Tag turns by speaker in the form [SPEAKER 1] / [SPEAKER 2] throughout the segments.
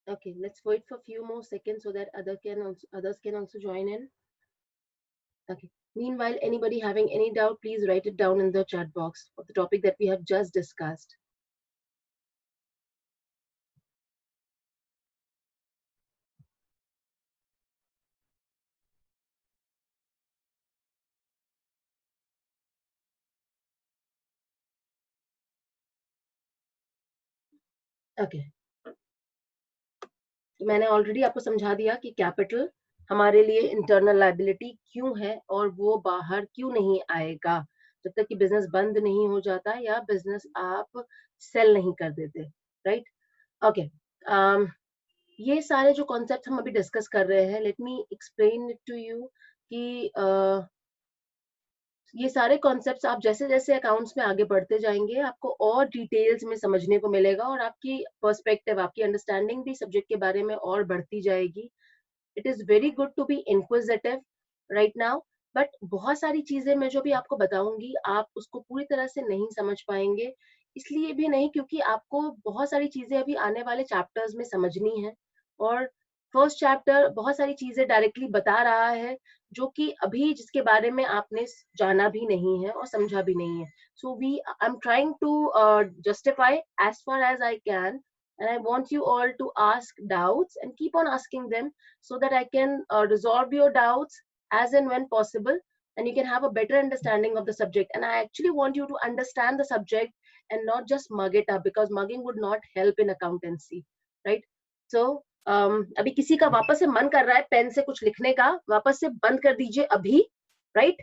[SPEAKER 1] Okay, let's wait for a few more seconds so that others can also join in. Okay. Meanwhile, anybody having any doubt, please write it down in the chat box of the topic that we have just discussed. Okay. तो मैंने already आपको समझा दिया कि capital हमारे लिए internal liability क्यों है और वो बाहर क्यों नहीं आएगा जब तक कि बिजनेस बंद नहीं हो जाता या बिजनेस आप सेल नहीं कर देते, राइट? ओके, ये सारे जो कॉन्सेप्ट हम अभी डिस्कस कर रहे हैं, let me explain it to you कि ये सारे कॉन्सेप्ट्स आप जैसे जैसे अकाउंट्स में आगे बढ़ते जाएंगे आपको और डिटेल्स में समझने को मिलेगा और आपकी पर्सपेक्टिव, आपकी अंडरस्टैंडिंग भी सब्जेक्ट के बारे में और बढ़ती जाएगी. It is very good to be inquisitive right now, but बहुत सारी चीजें मैं जो भी आपको बताऊंगी आप उसको पूरी तरह से नहीं समझ पाएंगे. इसलिए भी नहीं क्योंकि आपको बहुत सारी चीजें अभी आने वाले चैप्टर्स में समझनी है और फर्स्ट चैप्टर बहुत सारी चीजें डायरेक्टली बता रहा है जो कि अभी जिसके बारे में आपने जाना भी नहीं है और समझा भी नहीं है. So we I am trying to justify as far as I can, and I want you all to ask doubts and keep on asking them so that I can resolve your doubts as and when possible, and you can have a better understanding of the subject. And I actually want you to understand the subject and not just mug it up, because mugging would not help in accountancy, right? So अभी किसी का वापस से मन कर रहा है pen से कुछ लिखने का, वापस से बंद कर दीजिए अभी, right?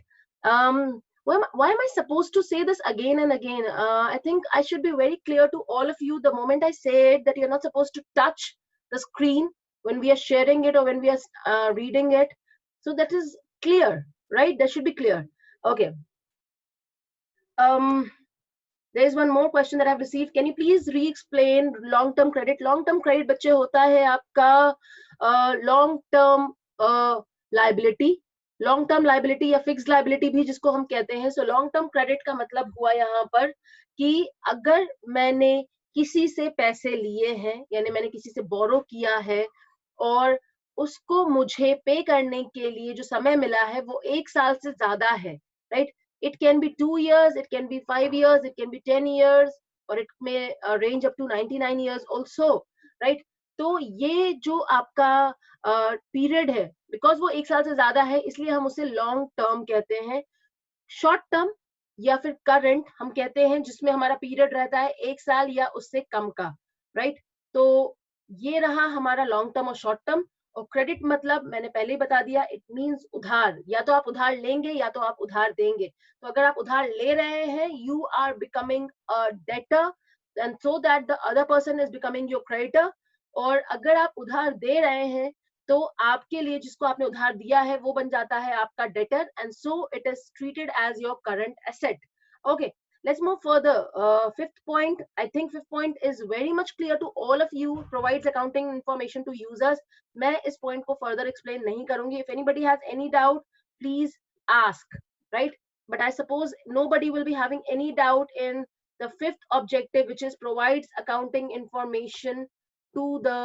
[SPEAKER 1] Why am I supposed to say this again and again? I think I should be very clear to all of you the moment I said that you're not supposed to touch the screen when we are sharing it or when we are reading it. So that is clear, right? That should be clear. Okay. There is one more question that I've received. Can you please re-explain long-term credit? Long-term credit बच्चे होता है आपका long-term liability, long-term liability या fixed liability भी जिसको हम कहते हैं. So long-term credit का मतलब हुआ यहाँ पर कि अगर मैंने किसी से पैसे लिए हैं, यानी मैंने किसी से बोरो किया है और उसको मुझे पे करने के लिए जो समय मिला है वो 1 साल से ज्यादा है, right? It can be 2 years, it can be 5 years, it can be 10 years, or it may range up to 99 years also, right? तो ये जो आपका पीरियड है, बिकॉज वो 1 साल से ज्यादा है इसलिए हम उसे लॉन्ग टर्म कहते हैं. शॉर्ट टर्म या फिर करंट हम कहते हैं जिसमें हमारा पीरियड रहता है 1 साल या उससे कम का, राइट? तो ये रहा हमारा लॉन्ग टर्म और शॉर्ट टर्म. और क्रेडिट मतलब मैंने पहले ही बता दिया, इट मींस उधार. या तो आप उधार लेंगे या तो आप उधार देंगे. तो अगर आप उधार ले रहे हैं you are becoming a debtor and so that the other person is becoming your creditor. और अगर आप उधार दे रहे हैं तो आपके लिए जिसको आपने उधार दिया है वो बन जाता है आपका debtor and so it is treated as your current asset. Okay, let's move further. Fifth point, I think fifth point is very much clear to all of you, provides accounting information to users. मैं इस point को further explain नहीं करूंगी. If anybody has any doubt, please ask, right? But I suppose nobody will be having any doubt in the fifth objective, which is provides accounting information to the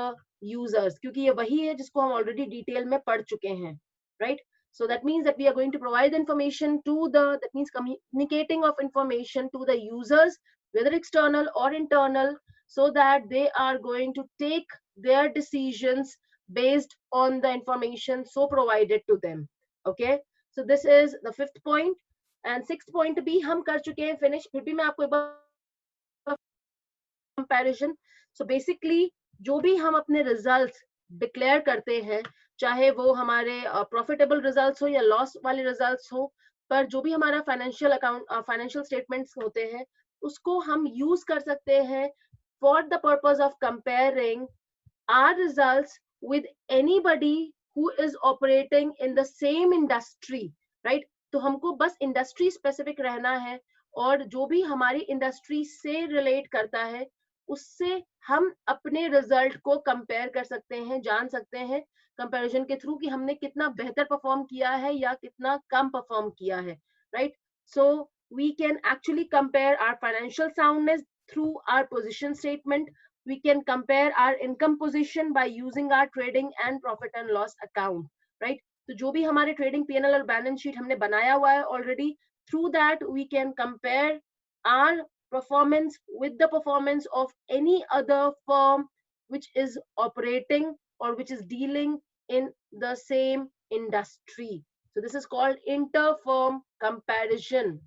[SPEAKER 1] users, क्योंकि ये वही है जिसको हम already detail में पढ़ चुके हैं, right? So that means that we are going to provide information to that means communicating of information to the users, whether external or internal, so that they are going to take their decisions based on the information so provided to them. Okay, so this is the fifth point. And sixth point भी हम कर चुके हैं finish, फिर भी मैं आपको एक बार comparison. So basically जो भी हम अपने रिजल्ट्स डिक्लेयर करते हैं, चाहे वो हमारे प्रॉफिटेबल रिजल्ट्स हो या लॉस वाले रिजल्ट्स हो, पर जो भी हमारा फाइनेंशियल स्टेटमेंट्स होते हैं उसको हम यूज कर सकते हैं for the purpose of comparing our results with anybody who is operating in the same industry, right? तो हमको बस इंडस्ट्री स्पेसिफिक रहना है और जो भी हमारी इंडस्ट्री से रिलेट करता है उससे हम अपने रिजल्ट को कंपेयर कर सकते हैं, जान सकते हैं कंपैरिजन के थ्रू कि हमने कितना बेहतर परफॉर्म किया है या कितना कम परफॉर्म किया है, right? So we can actually compare our financial soundness through our position statement. we can compare our income position by using our trading and profit and loss account, right? तो जो भी हमारे trading P&L और balance sheet हमने बनाया हुआ है already, through that we can compare our performance with the performance of any other firm which is operating or which is dealing in the same industry. So this is called inter-firm comparison.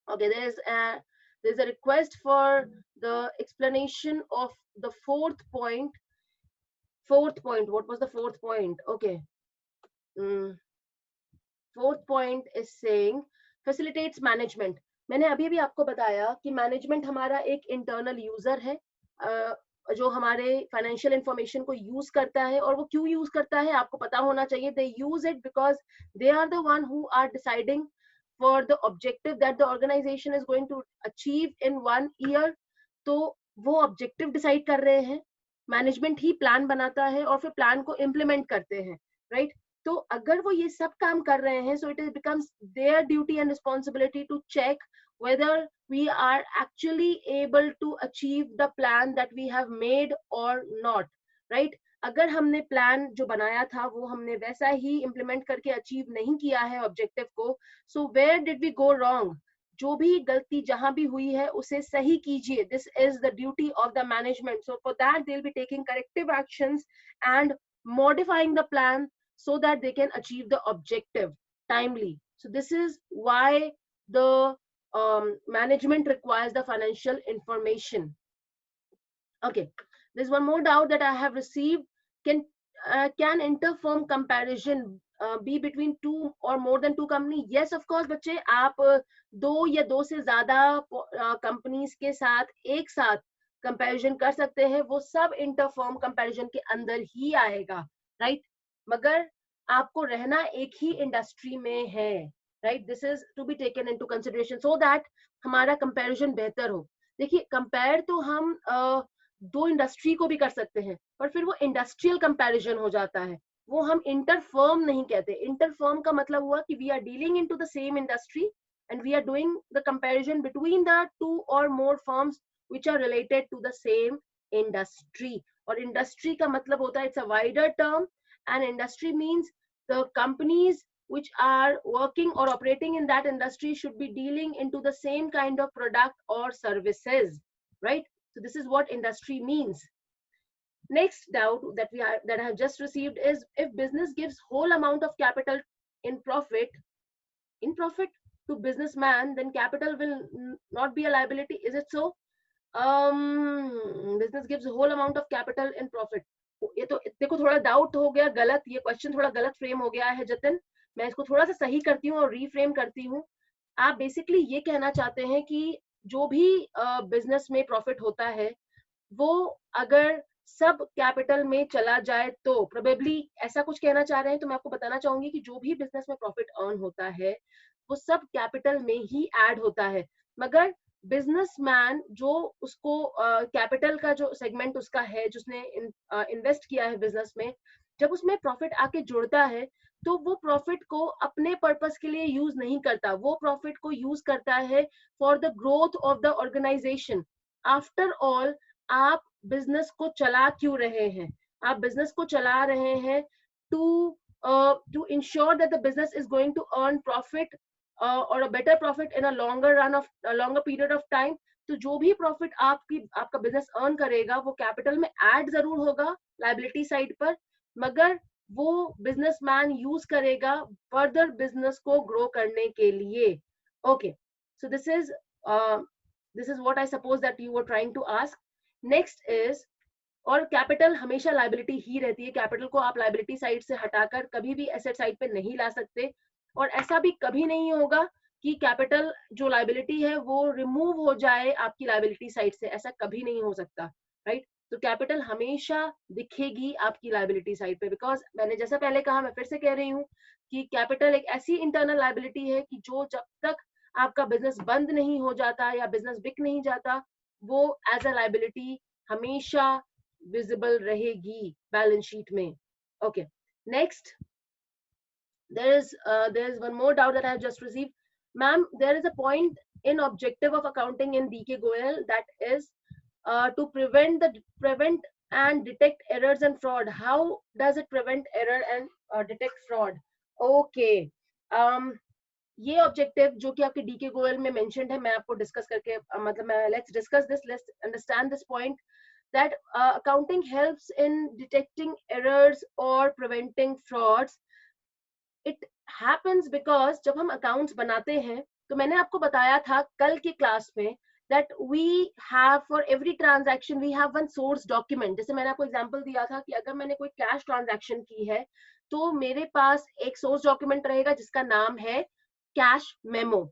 [SPEAKER 1] Okay, there's a request for the explanation of the fourth point. Fourth point, what was the fourth point? Okay. Fourth point is saying facilitates management. मैंने अभी भी आपको बताया कि management हमारा एक internal user है, जो हमारे फाइनेंशियल इंफॉर्मेशन को यूज करता है, और वो क्यों यूज करता है आपको पता होना चाहिए. They use it because they are the one who are deciding for the objective that the organization is going to achieve in 1 year. तो वो objective decide कर रहे हैं, management ही plan बनाता है और फिर plan को implement करते हैं, right? तो अगर वो ये सब काम कर रहे हैं, so it becomes their duty and responsibility to check whether we are actually able to achieve the plan that we have made or not, right? अगर हमने प्लान जो बनाया था वो हमने वैसा ही इम्प्लीमेंट करके अचीव नहीं किया है ऑब्जेक्टिव को, so where did we go wrong? जो भी गलती जहां भी हुई है उसे सही कीजिए. This is the duty of the management. So for that they will be taking corrective actions and modifying the plan so that they can achieve the objective timely. So this is why the management requires the financial information. Okay, there's one more doubt that I have received. Can inter-firm comparison be between two or more than two company? Yes, of course बच्चे, आप दो या दो से ज्यादा companies के साथ एक साथ कंपैरिजन कर सकते हैं. वो सब इंटर-फर्म कंपैरिजन के अंदर ही आएगा, राइट? मगर आपको रहना एक ही इंडस्ट्री में है, right? This is to be taken into consideration so that हमारा कंपैरिजन बेहतर हो. देखिए, कंपेयर तो हम दो इंडस्ट्री को भी कर सकते हैं, पर फिर वो इंडस्ट्रियल कंपैरिजन हो जाता है, वो हम इंटर फर्म नहीं कहते. इंटर फर्म का मतलब हुआ कि we are dealing into the same industry and we are doing the comparison between the two or more firms which are related to the same industry. और इंडस्ट्री का मतलब होता है, it's a wider term, and industry means the companies which are working or operating in that industry should be dealing into the same kind of product or services, right? So this is what industry means. Next doubt that I have just received is, if business gives whole amount of capital in profit to businessman, then capital will not be a liability. Is it so? Business gives whole amount of capital in profit. ये तो देखो थोड़ा doubt हो गया, गलत, ये question थोड़ा गलत फ्रेम हो गया है जतिन. मैं इसको थोड़ा सा सही करती हूँ और रीफ्रेम करती हूँ. आप बेसिकली ये कहना चाहते हैं कि जो भी बिजनेस में प्रॉफिट होता है वो अगर सब कैपिटल में चला जाए तो प्रोबेबली ऐसा कुछ कहना चाह रहे हैं. तो मैं आपको बताना चाहूंगी कि जो भी बिजनेस में प्रॉफिट अर्न होता है वो सब कैपिटल में ही ऐड होता है. मगर बिजनेसमैन जो उसको कैपिटल का जो सेगमेंट उसका है, जिसने इन्वेस्ट किया है बिजनेस में, जब उसमें प्रॉफिट आके जुड़ता है तो वो प्रॉफिट को अपने पर्पस के लिए यूज नहीं करता, वो प्रॉफिट को यूज करता है for the growth of the organization. After all, आप बिजनेस को चला क्यों रहे हैं? आप बिजनेस को चला रहे हैं to ensure that the business is going to earn profit or a better profit in a longer run of longer period of time. तो जो भी प्रॉफिट आपका बिजनेस अर्न करेगा वो कैपिटल में ऐड जरूर होगा लायबिलिटी साइड पर, मगर वो बिजनेसमैन यूज करेगा फर्दर बिजनेस को ग्रो करने के लिए. Okay, so this is what I suppose that you were trying to ask. Next is, और कैपिटल हमेशा लायबिलिटी ही रहती है. कैपिटल को आप लायबिलिटी साइड से हटाकर कभी भी एसेट साइड पे नहीं ला सकते, और ऐसा भी कभी नहीं होगा कि कैपिटल जो लायबिलिटी है वो रिमूव हो जाए आपकी लायबिलिटी साइड से. ऐसा कभी नहीं हो सकता, राइट? तो कैपिटल हमेशा दिखेगी आपकी लायबिलिटी साइड पे, बिकॉज मैंने जैसा पहले कहा, मैं फिर से कह रही हूँ कि कैपिटल एक ऐसी इंटरनल लायबिलिटी है कि जो जब तक आपका बिजनेस बंद नहीं हो जाता या बिजनेस बिक नहीं जाता, वो एज अ लायबिलिटी हमेशा विजिबल रहेगी बैलेंस शीट में. Okay, next, there is one more doubt that I have just received. Ma'am, there is a point in objective of accounting in DK Goyal, that is to prevent and detect errors and fraud. How does it prevent error and detect fraud? Okay. ये objective जो कि आपके DK Goyal में mentioned है, मैं आपको discuss करके मतलब मैं let's discuss this, let's understand this point that accounting helps in detecting errors or preventing frauds. It happens because जब हम accounts बनाते हैं, तो मैंने आपको बताया था कल की क्लास में that we have for every transaction we have one source document. जैसे मैंने आपको एग्जांपल दिया था कि अगर मैंने कोई कैश ट्रांजैक्शन की है तो मेरे पास एक सोर्स डॉक्यूमेंट रहेगा जिसका नाम है कैश मेमो.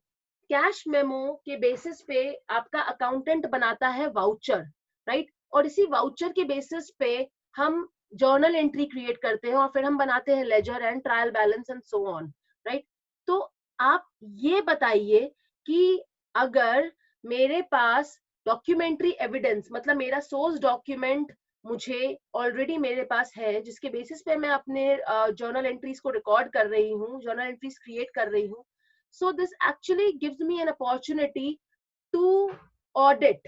[SPEAKER 1] कैश मेमो के बेसिस पे आपका अकाउंटेंट बनाता है वाउचर, राइट? और इसी वाउचर के बेसिस पे हम जर्नल एंट्री क्रिएट करते हैं और फिर हम बनाते हैं ledger and trial balance and so on, right? तो आप ये बताइए कि अगर मेरे पास डॉक्यूमेंट्री एविडेंस, मतलब मेरा सोर्स डॉक्यूमेंट मुझे ऑलरेडी मेरे पास है जिसके बेसिस पे मैं अपने जर्नल एंट्रीज को रिकॉर्ड कर रही हूँ, जर्नल एंट्रीज क्रिएट कर रही हूँ, so this actually gives me an opportunity to audit,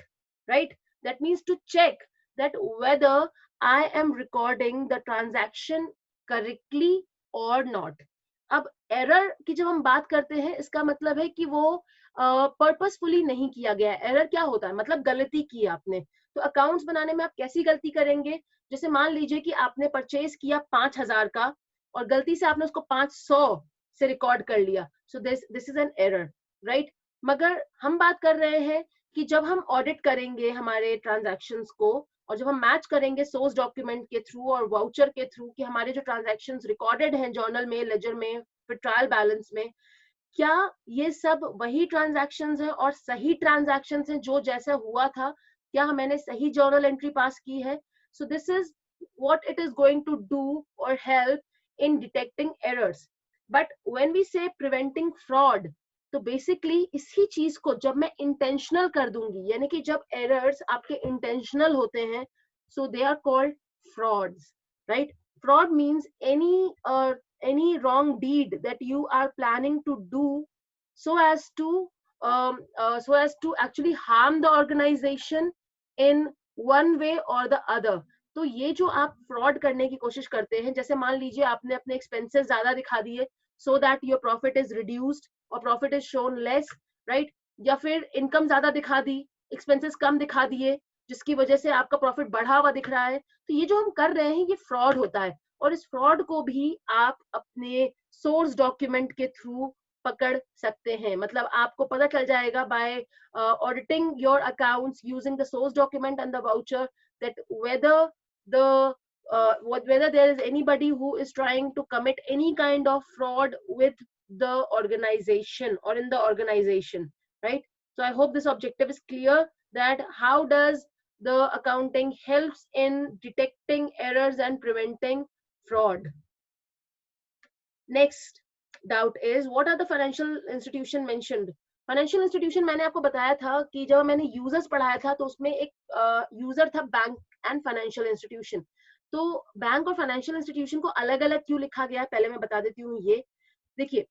[SPEAKER 1] right? That means to check that whether I am recording the transaction correctly or not. अब एरर की जब हम बात करते हैं इसका मतलब है कि वो पर्पसफुली नहीं किया गया है. एरर क्या होता है? मतलब गलती की आपने. तो अकाउंट्स बनाने में आप कैसी गलती करेंगे? जैसे मान लीजिए कि आपने परचेज किया 5,000 का और गलती से आपने उसको 500 से रिकॉर्ड कर लिया, सो this is an error, right? मगर हम बात कर रहे हैं कि जब हम ऑडिट करेंगे हमारे ट्रांजैक्शंस को और जब हम मैच करेंगे सोर्स डॉक्यूमेंट के थ्रू और वाउचर के थ्रू कि हमारे जो ट्रांजैक्शंस रिकॉर्डेड हैं जर्नल में, लेजर में, फिर ट्रायल बैलेंस में, क्या ये सब वही ट्रांजैक्शंस हैं और सही ट्रांजैक्शंस हैं जो जैसा हुआ था? क्या मैंने सही जर्नल एंट्री पास की है? सो this is what it is going to do or help in detecting errors. But when we say preventing fraud, तो बेसिकली इसी चीज को जब मैं इंटेंशनल कर दूंगी, यानी कि जब एरर्स आपके इंटेंशनल होते हैं, so they are called frauds, right? Fraud means any wrong deed that you are planning to do so as to actually harm the organization in one way or the other. तो ये जो आप fraud करने की कोशिश करते हैं, जैसे मान लीजिए आपने अपने एक्सपेंसेस ज्यादा दिखा दिए so that your profit is reduced or profit is shown less, right? या फिर इनकम ज्यादा दिखा दी, एक्सपेंसेस कम दिखा दिए, जिसकी वजह से आपका प्रॉफिट बढ़ा हुआ दिख रहा है. तो ये जो हम कर रहे हैं ये फ्रॉड होता है और इस फ्रॉड को भी आप अपने सोर्स डॉक्यूमेंट के थ्रू पकड़ सकते हैं. मतलब आपको पता चल जाएगा by auditing your accounts using the source document and the voucher that whether there is anybody who is trying to commit any kind of fraud with the organization or in the organization, right? So I hope this objective is clear, that how does the accounting helps in detecting errors and preventing fraud. Next doubt is, what are the financial institution mentioned? Financial institution मैंने आपको बताया था कि जब मैंने users पढ़ाया था तो उसमें एक यूजर था बैंक एंड फाइनेंशियल इंस्टीट्यूशन. तो बैंक और फाइनेंशियल इंस्टीट्यूशन को अलग अलग क्यों लिखा गया है पहले मैं बता देती हूँ. ये देखिए,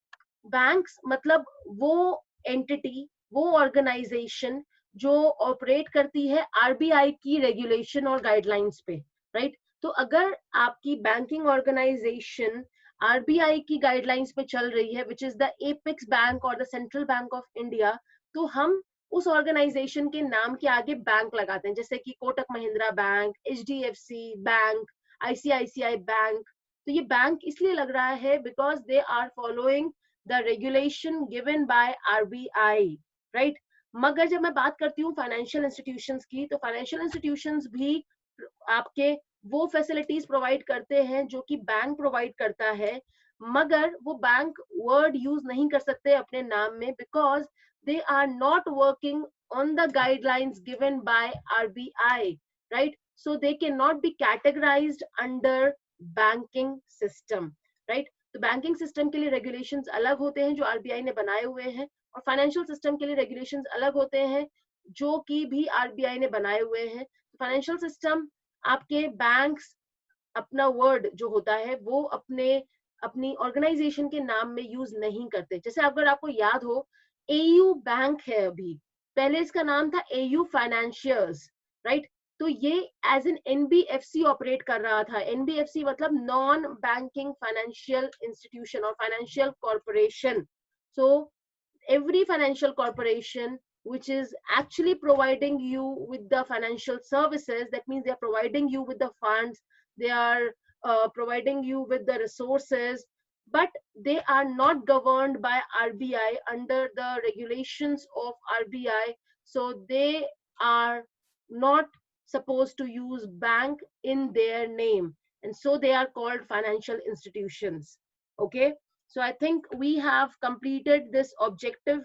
[SPEAKER 1] बैंक्स मतलब वो एंटिटी, वो ऑर्गेनाइजेशन जो ऑपरेट करती है आरबीआई की रेगुलेशन और गाइडलाइंस पे, राइट? तो अगर आपकी बैंकिंग ऑर्गेनाइजेशन आरबीआई की गाइडलाइंस पे चल रही है, which is the apex bank और the central bank of India, तो हम उस ऑर्गेनाइजेशन के नाम के आगे बैंक लगाते हैं, जैसे कि Kotak Mahindra bank, HDFC bank, ICICI bank. तो ये बैंक इसलिए लग रहा है because they are following the regulation given by RBI, right? मगर जब मैं बात करती हूँ फाइनेंशियल इंस्टीट्यूशंस की, तो फाइनेंशियल इंस्टीट्यूशंस भी आपके वो फैसिलिटीज प्रोवाइड करते हैं जो कि बैंक प्रोवाइड करता है, मगर वो बैंक वर्ड यूज नहीं कर सकते अपने नाम में because they are not working on the guidelines given by RBI, right? So they cannot be categorized under banking system, right? तो बैंकिंग सिस्टम के लिए रेगुलेशंस अलग होते हैं जो आरबीआई ने बनाए हुए हैं और फाइनेंशियल सिस्टम के लिए रेगुलेशंस अलग होते हैं जो कि भी आरबीआई ने बनाए हुए हैं. फाइनेंशियल सिस्टम आपके बैंक्स अपना वर्ड जो होता है वो अपनी ऑर्गेनाइजेशन के नाम में यूज नहीं करते. जैसे अगर आपको याद हो, एयू बैंक है, अभी पहले इसका नाम था एयू फाइनेंशियर्स, राइट? तो ये एज एन एनबीएफसी ऑपरेट कर रहा था. एनबीएफसी मतलब नॉन बैंकिंग फाइनेंशियल इंस्टीट्यूशन और financial corporation. So every financial corporation which is actually providing you with the financial services, that means they are providing you with the funds, they are providing you with the resources, but they are not governed by RBI under the regulations of RBI. So they are not supposed to use bank in their name, and so they are called financial institutions. Okay, so I think we have completed this objective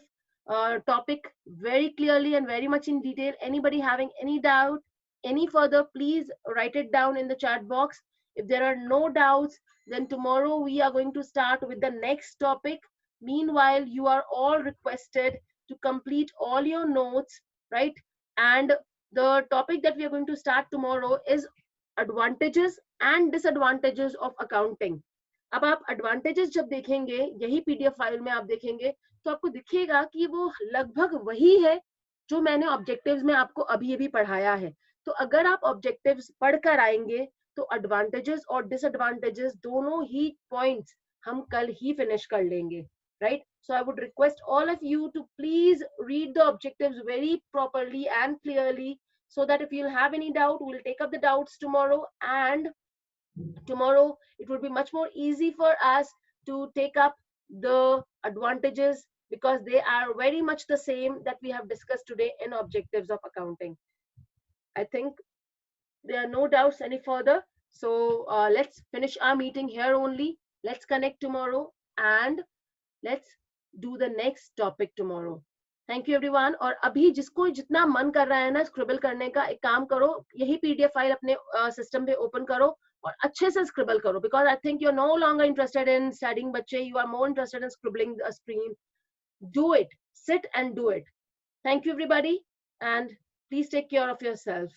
[SPEAKER 1] topic very clearly and very much in detail. Anybody having any doubt, any further, please write it down in the chat box. If there are no doubts, then tomorrow we are going to start with the next topic. Meanwhile, you are all requested to complete all your notes, right? And the topic that we are going to start tomorrow is advantages and disadvantages of accounting. अब आप advantages जब देखेंगे यही PDF file में आप देखेंगे, तो आपको दिखेगा कि वो लगभग वही है जो मैंने ऑब्जेक्टिव्स में आपको अभी अभी पढ़ाया है. तो अगर आप ऑब्जेक्टिव्स पढ़कर आएंगे तो एडवांटेजेस और डिसएडवांटेजेस दोनों ही पॉइंट्स हम कल ही फिनिश कर लेंगे, right? So I would request all of you to please read the objectives very properly and clearly, so that if you'll have any doubt, we'll take up the doubts tomorrow, and tomorrow it would be much more easy for us to take up the advantages, because they are very much the same that we have discussed today in objectives of accounting. I think there are no doubts any further. So let's finish our meeting here only. Let's connect tomorrow and let's do the next topic tomorrow. Thank you everyone. और अभी जिसको जितना मन कर रहा है ना scribble करने का, एक काम करो, यही पीडीएफ फाइल अपने सिस्टम पे ओपन करो और अच्छे से स्क्रिबल करो, because I think you are no longer interested in studying. बच्चे, you are more interested in scribbling the screen. Do it, sit and do it. Thank you everybody, and please take care of yourself.